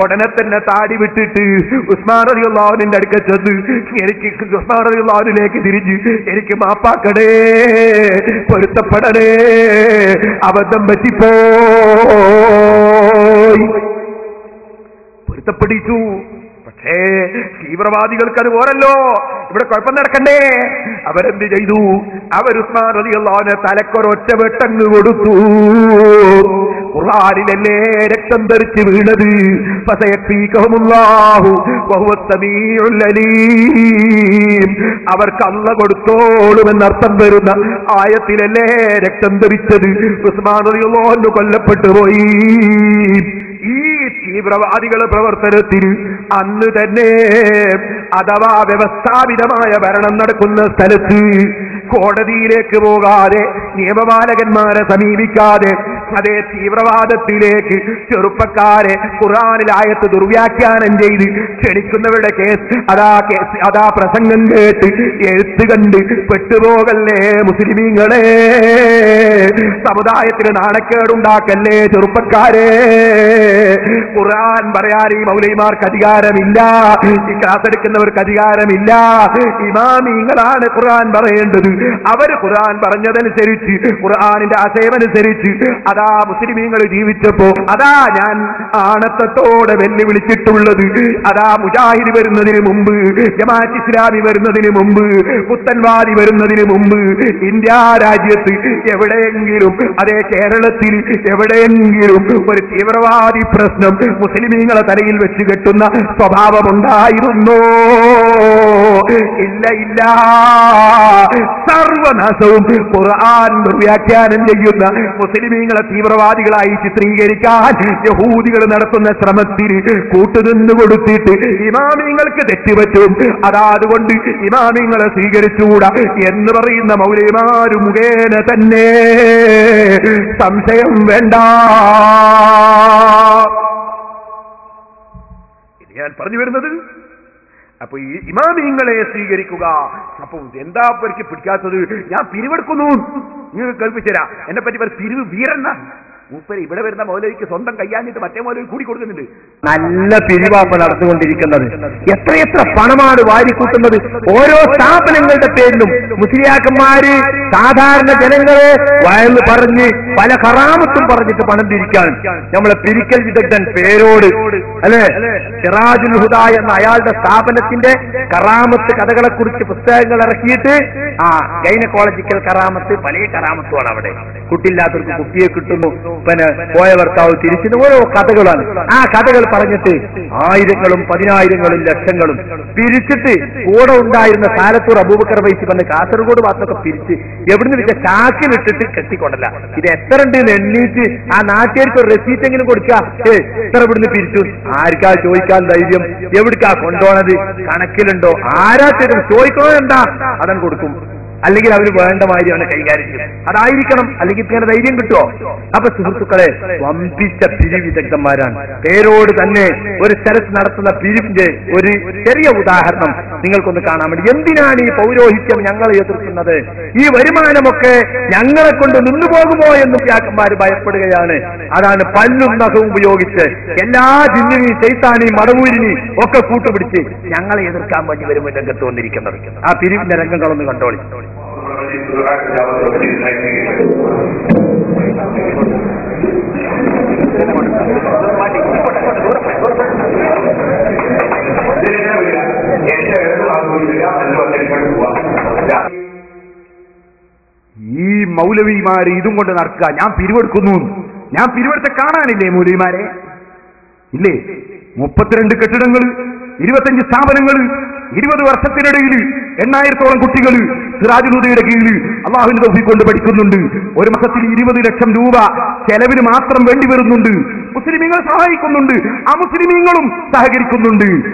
ഉടനെ തന്നെ താടി വിട്ടിട്ട് ഉസ്മാൻ റളിയല്ലാഹു അൻഹുവിന്റെ അടുക്കൽ ചെന്ന് എനിക്ക് ഉസ്മാൻ റളിയല്ലാഹു അൻഹുവിലേക്ക് തിരിഞ്ഞ് എനിക്ക് മാപ്പാക്കടേ, പൊരുത്തപ്പെടണേ, അബദ്ധം പറ്റിപ്പോയി, പൊരുത്തപ്പെടിച്ചു. പക്ഷേ തീവ്രവാദികൾക്ക് അത് പോരല്ലോ, ഇവിടെ കുഴപ്പം നടക്കണ്ടേ. അവരെന്ത് ചെയ്തു? അവർ ഉസ്മാൻ റളിയല്ലാഹു അൻഹു തലക്കൊരൊറ്റ വെട്ടങ്ങ് കൊടുത്തു. ഖുർആനിലല്ലേ രക്തം തെറിച്ച് വീണത്? ഫസയക്ഫീകഹുമുല്ലാഹു വഹുവസ് സമീഉൽ അലീം. അവർക്ക് അല്ലാഹു കൊടുത്തോളുമെന്നർത്ഥം വരുന്ന ആയത്തിലല്ലേ രക്തം തെറിച്ചത്? ഉസ്മാൻ റളിയല്ലാഹു അൻഹു കൊല്ലപ്പെട്ടു പോയി. ഈ തീവ്രവാദികളുടെ പ്രവർത്തനത്തിന് അന്ന് തന്നെ അഥവാ വ്യവസ്ഥാപിതമായ ഭരണം നടക്കുന്ന സ്ഥലത്ത് കോടതിയിലേക്ക് പോകാതെ നിയമപാലകന്മാരെ സമീപിക്കാതെ അതേ തീവ്രവാദത്തിലേക്ക് ചെറുപ്പക്കാരെ ഖുർആനിലായത്ത് ദുർവ്യാഖ്യാനം ചെയ്ത് ക്ഷണിക്കുന്നവരുടെ അതാ പ്രസംഗം കേട്ട് എഴുത്ത് കണ്ട് പെട്ടുപോകല്ലേ മുസ്ലിമീങ്ങളെ, സമുദായത്തിന് നാണക്കേടുണ്ടാക്കല്ലേ ചെറുപ്പക്കാരെ. ഖുർആൻ പറയാൻ ഈ മൗലവിമാർക്ക് അധികാരമില്ല, ഈ ക്ലാസ് എടുക്കുന്നവർക്ക് അധികാരമില്ല. ഇമാമിങ്ങളാണ് ഖുർആൻ പറയേണ്ടത്. അവര് ഖുർആൻ പറഞ്ഞതനുസരിച്ച് ഖുർആനിന്റെ ആശയമനുസരിച്ച് അതാ മുസ്ലിമീങ്ങൾ ജീവിച്ചപ്പോ അതാ ഞാൻ ആണത്തത്തോടെ വെല്ലുവിളിച്ചിട്ടുള്ളത് അതാ മുജാഹിദ് വരുന്നതിന് മുമ്പ്, ജമാഅത്ത് ഇസ്ലാമി വരുന്നതിന് മുമ്പ്, പുത്തൻവാദി വരുന്നതിന് മുമ്പ് ഇന്ത്യ രാജ്യത്ത് എവിടെയെങ്കിലും അതേ കേരളത്തിൽ എവിടെയെങ്കിലും ഒരു തീവ്രവാദി പ്രശ്നം മുസ്ലിമീങ്ങളെ തലയിൽ വെച്ച് കെട്ടുന്ന സ്വഭാവമുണ്ടായിരുന്നോ? ഇല്ല, ഇല്ല. സർവനാശവും ഖുർആൻ വ്യാഖ്യാനം ചെയ്യുന്ന മുസ്ലിമീങ്ങളെ തീവ്രവാദികളായി ചിത്രീകരിക്കാൻ യഹൂദികൾ നടത്തുന്ന ശ്രമത്തിന് കൂട്ടുനിന്നു കൊടുത്തിട്ട് ഇമാമിങ്ങൾക്ക് തെറ്റുപറ്റും, അതുകൊണ്ട് ഇമാമിങ്ങളെ സ്വീകരിച്ചുകൂടാ എന്ന് പറയുന്ന മൗലവിമാര് മുഖേന തന്നെ സംശയം വേണ്ട. ഞാൻ പറഞ്ഞു വരുന്നത് അപ്പൊ ഈ ഇമാമിങ്ങളെ സ്വീകരിക്കുക. അപ്പൊ എന്താ എനിക്ക് പിടിക്കാത്തത്? ഞാൻ പിരിവെടുക്കുന്നു, നിങ്ങൾ കേൾപ്പിച്ചുതരാം. എന്നെ പറ്റി പിരിവ് വീരന്ന മൂപ്പര് ഇവിടെ വരുന്ന മൗലവിക്ക് സ്വന്തം കയ്യാഞ്ഞിട്ട് മറ്റേ മൗലവി കൂടി കൊടുക്കുന്നുണ്ട്. നല്ല പിരിവാപ്പ നടന്നുകൊണ്ടിരിക്കുന്നത്. എത്രയെത്ര പണമാണ് വാരിക്കൂട്ടുന്നത് ഓരോ സ്ഥാപനങ്ങളുടെ പേരിലും. മുസ്ലിയാക്കന്മാര് സാധാരണ ജനങ്ങളെ വയന്ന് പറഞ്ഞ് പല കറാമത്തും പറഞ്ഞിട്ട് പണം പിരിക്കാൻ. നമ്മളെ പിരിക്കൽ വിദഗ്ധൻ പേരോട് അല്ലെ സിറാജുൽ ഹുദ എന്ന അയാളുടെ സ്ഥാപനത്തിന്റെ കറാമത്ത് കഥകളെ കുറിച്ച് പുസ്തകങ്ങൾ ഇറക്കിയിട്ട് ഗൈനക്കോളജിക്കൽ കറാമത്ത് പല കറാമത്തുമാണ് അവിടെ. കുട്ടിയില്ലാത്തവർക്ക് കുട്ടിയെ കിട്ടുന്നു, പിന്നെ പോയ ഭർത്താവ് തിരിച്ചു, ഓരോ കഥകളാണ്. ആ കഥകൾ പറഞ്ഞിട്ട് ആയിരങ്ങളും പതിനായിരങ്ങളും ലക്ഷങ്ങളും പിരിച്ചിട്ട് കൂടെ ഉണ്ടായിരുന്ന സാലത്തൂർ അബൂബക്കർ വൈസി വന്ന് കാസർഗോഡ് ഭാഗത്തൊക്കെ പിരിച്ച് എവിടുന്ന് വെച്ച ചാക്കിലിട്ടിട്ട് കെട്ടിക്കൊണ്ടല്ല. ഇത് എത്ര ഉണ്ട് എണ്ണീറ്റ് ആ നാട്ടുകാർക്ക് ഒരു റെസീറ്റ് എങ്കിലും കൊടുക്കുക. എത്ര ഇവിടുന്ന് പിരിച്ചു? ആർക്കാ ചോദിക്കാൻ ധൈര്യം? എവിടേക്കാ കൊണ്ടുപോണത്? കണക്കിലുണ്ടോ? ആരാ ചോദിക്കണോ? എന്താ അതാണ് കൊടുക്കും. അല്ലെങ്കിൽ അവർ വേണ്ട മാതിരിയാണ് കൈകാര്യം ചെയ്യും. അതായിരിക്കണം, അല്ലെങ്കിൽ ഇങ്ങനെ ധൈര്യം കിട്ടുമോ? അപ്പൊ സുഹൃത്തുക്കളെ, വമ്പിച്ച പിരിവ് വിദഗ്ധന്മാരാണ്. പേരോട് തന്നെ ഒരു സ്ഥലത്ത് നടത്തുന്ന പിരിവിന്റെ ഒരു ചെറിയ ഉദാഹരണം നിങ്ങൾക്കൊന്ന് കാണാൻ വേണ്ടി. എന്തിനാണ് ഈ പൗരോഹിത്യം ഞങ്ങൾ എതിർക്കുന്നത്? ഈ വരുമാനമൊക്കെ ഞങ്ങളെ കൊണ്ട് നിന്നുപോകുമോ എന്ന് വ്യാക്കന്മാർ ഭയപ്പെടുകയാണ്. അതാണ് പല്ലും നഖവും ഉപയോഗിച്ച് എല്ലാ ജിന്നിനെയും ശൈത്താനെയും മടവൂരിനെയും ഒക്കെ കൂട്ടുപിടിച്ച് ഞങ്ങളെ എതിർക്കാൻ വേണ്ടി വരുമ്പോൾ രംഗത്ത് വന്നിരിക്കുന്നത്. ആ പിരിവിന്റെ രംഗങ്ങളൊന്ന് കണ്ടോളി. ഈ മൗലവിമാര് ഇതും കൊണ്ട് നടക്കുക. ഞാൻ പിരിവെടുക്കുന്നു, ഞാൻ പിരിവെടുത്ത കാണാനില്ലേ മൗലവിമാരെ? ഇല്ലേ? 32 കെട്ടിടങ്ങൾ, 25 സ്ഥാപനങ്ങൾ, 20 വർഷത്തിനിടയിൽ 8000-ഓളം കുട്ടികൾ സിറാജുൽ ഹുദയുടെ കീഴിൽ അള്ളാഹുവിന്റെ തൗഫീഖ് കൊണ്ട് പഠിക്കുന്നുണ്ട്. ഒരു മാസത്തിൽ 20 ലക്ഷം രൂപ ചെലവിന് മാത്രം വേണ്ടി വരുന്നുണ്ട്. മുസ്ലിമീങ്ങൾ സഹായിക്കുന്നുണ്ട്, അമുസ്ലിമീങ്ങളും സഹകരിക്കുന്നുണ്ട്.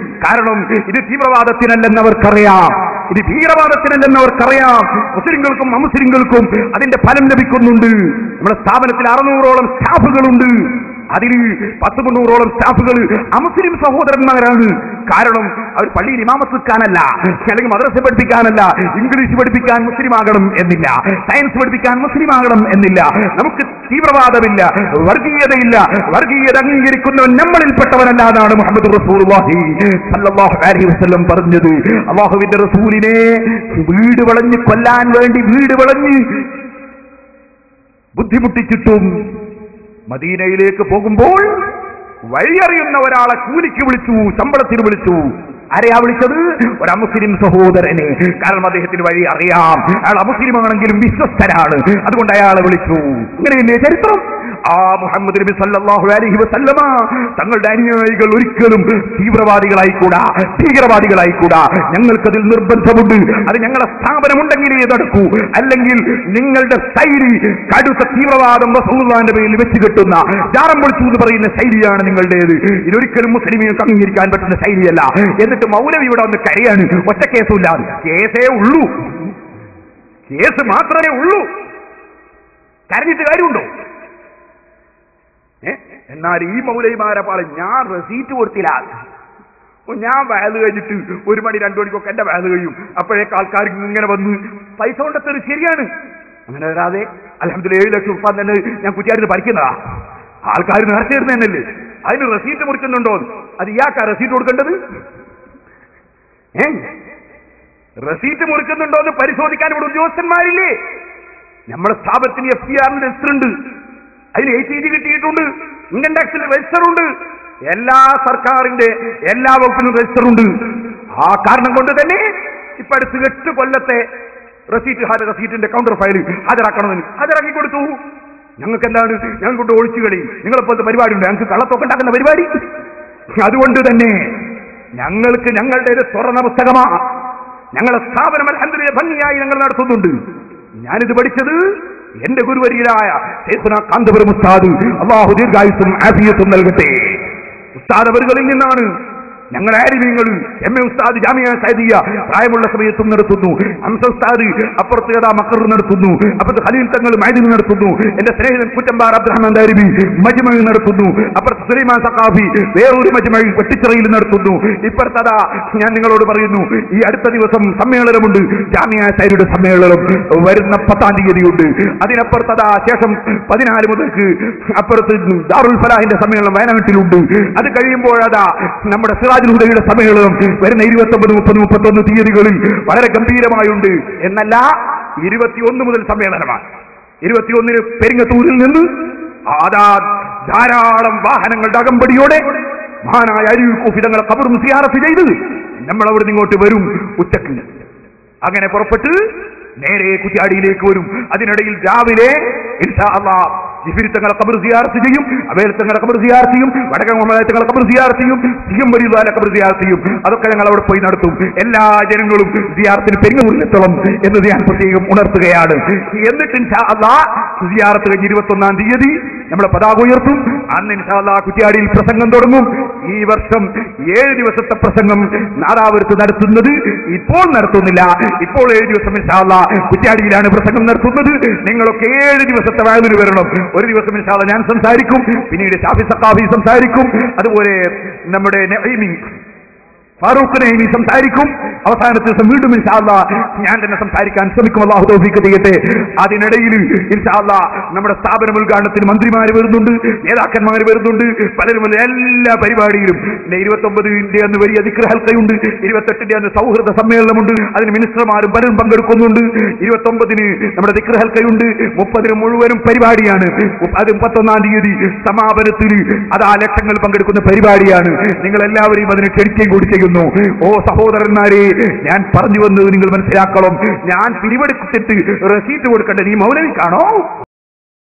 കാരണം ഇത് തീവ്രവാദത്തിനല്ലെന്നവർക്കറിയാം, ഇത് ഭീകരവാദത്തിനല്ലെന്നവർക്കറിയാം. മുസ്ലിങ്ങൾക്കും അമുസ്ലിങ്ങൾക്കും അതിന്റെ ഫലം ലഭിക്കുന്നുണ്ട്. നമ്മുടെ സ്ഥാപനത്തിൽ 600-ഓളം സ്റ്റാഫുകളുണ്ട്. അതിൽ 10-300-ഓളം സ്റ്റാഫുകൾ അമുസ്ലിം സഹോദരന്മാരാണ്. കാരണം അവർ പള്ളിയിൽ ഇമാമത്ത് നിൽക്കാനല്ല, അല്ലെങ്കിൽ മദ്രസ പഠിപ്പിക്കാനല്ല, ഇംഗ്ലീഷ് പഠിപ്പിക്കാൻ മുസ്ലിം ആകണം എന്നില്ല, സയൻസ് പഠിപ്പിക്കാൻ മുസ്ലിം ആകണം എന്നില്ല. നമുക്ക് തീവ്രവാദമില്ല, വർഗീയതയില്ല. വർഗീയത അംഗീകരിക്കുന്നവൻ നമ്മളിൽപ്പെട്ടവനല്ലാതാണ് മുഹമ്മദ് റസൂലുള്ളാഹി സ്വല്ലല്ലാഹു അലൈഹി വസല്ലം പറഞ്ഞത്. അല്ലാഹുവിന്റെ റസൂലിനെ വീട് വളഞ്ഞ് കൊല്ലാൻ വേണ്ടി വീട് വളഞ്ഞ് ബുദ്ധിമുട്ടിച്ചിട്ടും മദീനയിലേക്ക് പോകുമ്പോൾ വഴിയറിയുന്ന ഒരാളെ കൂലിക്ക് വിളിച്ചു, ശമ്പളത്തിന് വിളിച്ചു. ആരെയാ വിളിച്ചത്? ഒരു അമുസ്ലിം സഹോദരനെ. കാരണം അദ്ദേഹത്തിന് വഴി അറിയാം, അയാൾ അമുസ്ലിമാണെങ്കിലും വിശ്വസ്തനാണ്, അതുകൊണ്ട് അയാളെ വിളിച്ചു. ഇങ്ങനെയല്ലേ ചരിത്രം? ആ മുഹമ്മദ് നബി സല്ലല്ലാഹു അലൈഹി വസല്ലമ തങ്ങളുടെ അനുയായികൾ ഒരിക്കലും തീവ്രവാദികളായിക്കൂടാ, ഭീകരവാദികളായിക്കൂടാ. ഞങ്ങൾക്കതിൽ നിർബന്ധമുണ്ട്. അത് ഞങ്ങളുടെ സ്ഥാപനമുണ്ടെങ്കിലേ നടക്കൂ, അല്ലെങ്കിൽ നിങ്ങളുടെ ശൈലി കടുത്ത തീവ്രവാദം റസൂലുള്ളാഹിന്റെ പേരിൽ വെച്ച് കെട്ടുന്ന ജാറം പൊളിച്ചു എന്ന് പറയുന്ന ശൈലിയാണ് നിങ്ങളുടേത്. ഇതൊരിക്കലും മുസ്ലിമീങ്ങൾക്ക് അംഗീകരിക്കാൻ പറ്റുന്ന ശൈലിയല്ല. എന്നിട്ട് മൗലവി ഇവിടെ വന്ന് കരയാണ്. ഒറ്റ കേസുമില്ലാതെ. കേസേ ഉള്ളൂ, കേസ് മാത്രമേ ഉള്ളൂ. കരഞ്ഞിട്ട് കാര്യമുണ്ടോ? എന്നാൽ ഈ മൗലവിമാരെ പോലെ ഞാൻ റെസീറ്റ് കൊടുത്തില്ല. ഞാൻ വയല് കഴിഞ്ഞിട്ട് 1 മണി 2 മണിക്കൊക്കെ എന്റെ വയല് കഴിയും. അപ്പോഴേക്ക് ആൾക്കാർ ഇങ്ങനെ വന്ന് പൈസ കൊണ്ടെത്തത് ശരിയാണ്. അങ്ങനെ വരാതെ അൽഹംദുലില്ലാഹ് 7 ലക്ഷം ഉറുപ്പ തന്നെ ഞാൻ കുറ്റിയാടിന് പറിക്കുന്നതാ. ആൾക്കാർ നേർച്ച തരുന്നതന്നല്ലേ. അതിന് റെസീറ്റ് മുറിക്കുന്നുണ്ടോ? അത് ഇയാൾക്കാ റെസീറ്റ് കൊടുക്കേണ്ടത്? റെസീറ്റ് മുറിക്കുന്നുണ്ടോ എന്ന് പരിശോധിക്കാൻ ഇവിടെ ഉദ്യോഗസ്ഥന്മാരില്ലേ? നമ്മുടെ സ്ഥാപനത്തിന് FCR രജിസ്റ്റർ ഉണ്ട്, അതിൽ ATG കിട്ടിയിട്ടുണ്ട്, ഇൻകം ടാക്സിൽ രജിസ്റ്റർ ഉണ്ട്, എല്ലാ സർക്കാരിന്റെ എല്ലാ വകുപ്പിനും രജിസ്റ്റർ ഉണ്ട്. ആ കാരണം കൊണ്ട് തന്നെ ഇപ്പൊ അടുത്ത് 8 കൊല്ലത്തെ റെസീറ്റിന്റെ കൗണ്ടർ ഫയൽ ഹാജരാക്കണമെന്ന് ഹാജരാക്കി കൊടുത്തു. ഞങ്ങൾക്ക് എന്താണ്? ഞങ്ങൾക്ക് ഒളിച്ചു കളി, നിങ്ങളെപ്പോലത്തെ പരിപാടി ഉണ്ട്, ഞങ്ങൾക്ക് കള്ളത്തൊക്കെ ഉണ്ടാക്കുന്ന പരിപാടി. അതുകൊണ്ട് തന്നെ ഞങ്ങൾക്ക് ഞങ്ങളുടെ ഒരു തുറന്ന പുസ്തകമാ. ഞങ്ങളുടെ സ്ഥാപനം അൽഹംദുലില്ലാഹ് ഭംഗിയായി ഞങ്ങൾ നടത്തുന്നുണ്ട്. ഞാനിത് പഠിച്ചത് എന്റെ ഗുരുവരിയരായ ശൈഖുനാ കാന്തപുരം ഉസ്താദ്, അല്ലാഹു ദീർഘായുസ്സും ആഫിയത്തും നൽകട്ടെ, ഉസ്താദ് അവറുകളിൽ നിന്നാണ്. ഞങ്ങൾ ആരിമീങ്ങൾ MA ഉസ്താദ് ജാമിയ സഅദിയ പ്രായമുള്ള സമയത്തും നടത്തുന്നു. ഹംസ ഉസ്താദ് അപ്പുറത്ത് കഥാ മക്കർ നടത്തുന്നു, അപ്പുറത്ത് ഖലീൽ തങ്ങൾ മൈദിൻ നടത്തുന്നു, എന്റെ സ്നേഹിതൻ കുറ്റമ്പാർ അബ്ദുറഹ്മാൻ ദാരിബി മജ്മഅ നടത്തുന്നു, അപ്പുറത്ത് സുലൈമാൻ സഖാഫി വേറൊരു മജ്മഅ വെട്ടിച്ചിറയിൽ നടത്തുന്നു. ഇപ്പുറത്തതാ ഞാൻ നിങ്ങളോട് പറയുന്നു, ഈ അടുത്ത ദിവസം സമ്മേളനമുണ്ട്, ജാമിയ സഅദിയുടെ സമ്മേളനം വരുന്ന 10-ാം തീയതിയുണ്ട്. അതിനപ്പുറത്തതാ ശേഷം 14 മുതൽക്ക് അപ്പുറത്ത് ദാറുൽ ഫലാഹിന്റെ സമ്മേളനം വയനാട്ടിലുണ്ട്. അത് കഴിയുമ്പോഴതാ നമ്മുടെ യുടെ സമ്മേളനം വരുന്ന 29, 30, 31 തീയതികളിൽ വളരെ ഗംഭീരമായുണ്ട്. എന്നല്ല, 21 മുതൽ സമ്മേളനമാണ്. 21-ന് പെരിങ്ങത്തൂരിൽ നിന്ന് ധാരാളം വാഹനങ്ങളുടെ അകമ്പടിയോടെ മഹാനായ അരിയൂർ കൂഫി തങ്ങളെ ഖബറും സിയാറത്ത് ചെയ്ത് നമ്മൾ അവിടെ നിന്ന് ഇങ്ങോട്ട് വരും ഉച്ചക്ക്. അങ്ങനെ പുറപ്പെട്ട് നേരെ കുറ്റ്യാടിയിലേക്ക് വരും. അതിനിടയിൽ രാവിലെ ഇൻഷാ അല്ലാഹ് ജിഫിരി തങ്ങളെ ഖബർ സിയാറത്ത് ചെയ്യും, അബേൽ തങ്ങളെ ഖബർ സിയാറത്ത് ചെയ്യും, വടക്കൻ മുഹമ്മദ് തങ്ങളെ ഖബർ സിയാറത്ത് ചെയ്യും, സിയം വരീദാലെ ഖബർ സിയാറത്ത് ചെയ്യും. അതൊക്കെ ഞങ്ങൾ അവിടെ പോയി നടത്തും. എല്ലാ ജനങ്ങളും സിയാറത്തിന് പെരിങ്ങൂരിലെത്തണം എന്ന് ഞാൻ പ്രത്യേകം ഉണർത്തുകയാണ്. എന്നിട്ട് ഇൻഷാ അല്ലാഹ് സിയാറത്ത് കഴിഞ്ഞ് 21-ാം തീയതി നമ്മളെ പതാക ഉയർത്തും. അന്ന് ഇൻഷാ അല്ലാഹ് കുറ്റ്യാടിയിൽ പ്രസംഗം തുടങ്ങും. ഈ വർഷം 7 ദിവസത്തെ പ്രസംഗം നാദാപുരത്ത് നടത്തുന്നത് ഇപ്പോൾ നടത്തുന്നില്ല. ഇപ്പോൾ 7 ദിവസം ഇൻഷാ അല്ലാഹ് കുറ്റ്യാടിയിലാണ് പ്രസംഗം നടത്തുന്നത്. നിങ്ങളൊക്കെ 7 ദിവസത്തെ വയലിന് വരണം. ഒരു ദിവസം ഇൻഷാ അല്ലാഹ് ഞാൻ സംസാരിക്കും, പിന്നീട് ഷാഫി സഖാഫി സംസാരിക്കും, അതുപോലെ നമ്മുടെ നഈമി ഫാറൂഖ് നഈമി സംസാരിക്കും. അവസാനത്തെ ദിവസം വീണ്ടും ഇൻഷാ അല്ലാഹ് ഞാൻ തന്നെ സംസാരിക്കാൻ ശ്രമിക്കും. അല്ലാഹു തൗഫീഖ് ചെയ്യട്ടെ. അതിനിടയിൽ ഇൻഷാ അല്ലാഹ് നമ്മുടെ സ്ഥാപന ഉദ്ഘാടനത്തിന് മന്ത്രിമാർ വരുന്നുണ്ട്, നേതാക്കന്മാർ വരുന്നുണ്ട്, പലരും എല്ലാ പരിപാടിയിലും. 29-ന്റെ അന്ന് വലിയ ദിക്ർ ഹൽഖയുണ്ട്, 28-ന്റെ അന്ന് സൗഹൃദ സമ്മേളനമുണ്ട്, അതിന് മിനിസ്റ്റർമാരും പലരും പങ്കെടുക്കുന്നുണ്ട്. 29-ന് നമ്മുടെ ദിക്ർ ഹൽഖയുണ്ട്, 30-ന് മുഴുവനും പരിപാടിയാണ്. അത് 31-ാം തീയതി സമാപനത്തിൽ അതാ ലക്ഷങ്ങൾ പങ്കെടുക്കുന്ന പരിപാടിയാണ്. നിങ്ങൾ എല്ലാവരെയും അതിന് ക്ഷണിക്കുകയും കൂടി ചെയ്യുന്നു. ഓ സഹോദരന്മാരെ, ഞാൻ പറഞ്ഞു വന്നത് നിങ്ങൾ മനസ്സിലാക്കണം. ഞാൻ പിരിവെടുത്തിട്ട് റെസീറ്റ് കൊടുക്കേണ്ടത് ഈ മൗലവിക്കാണോ?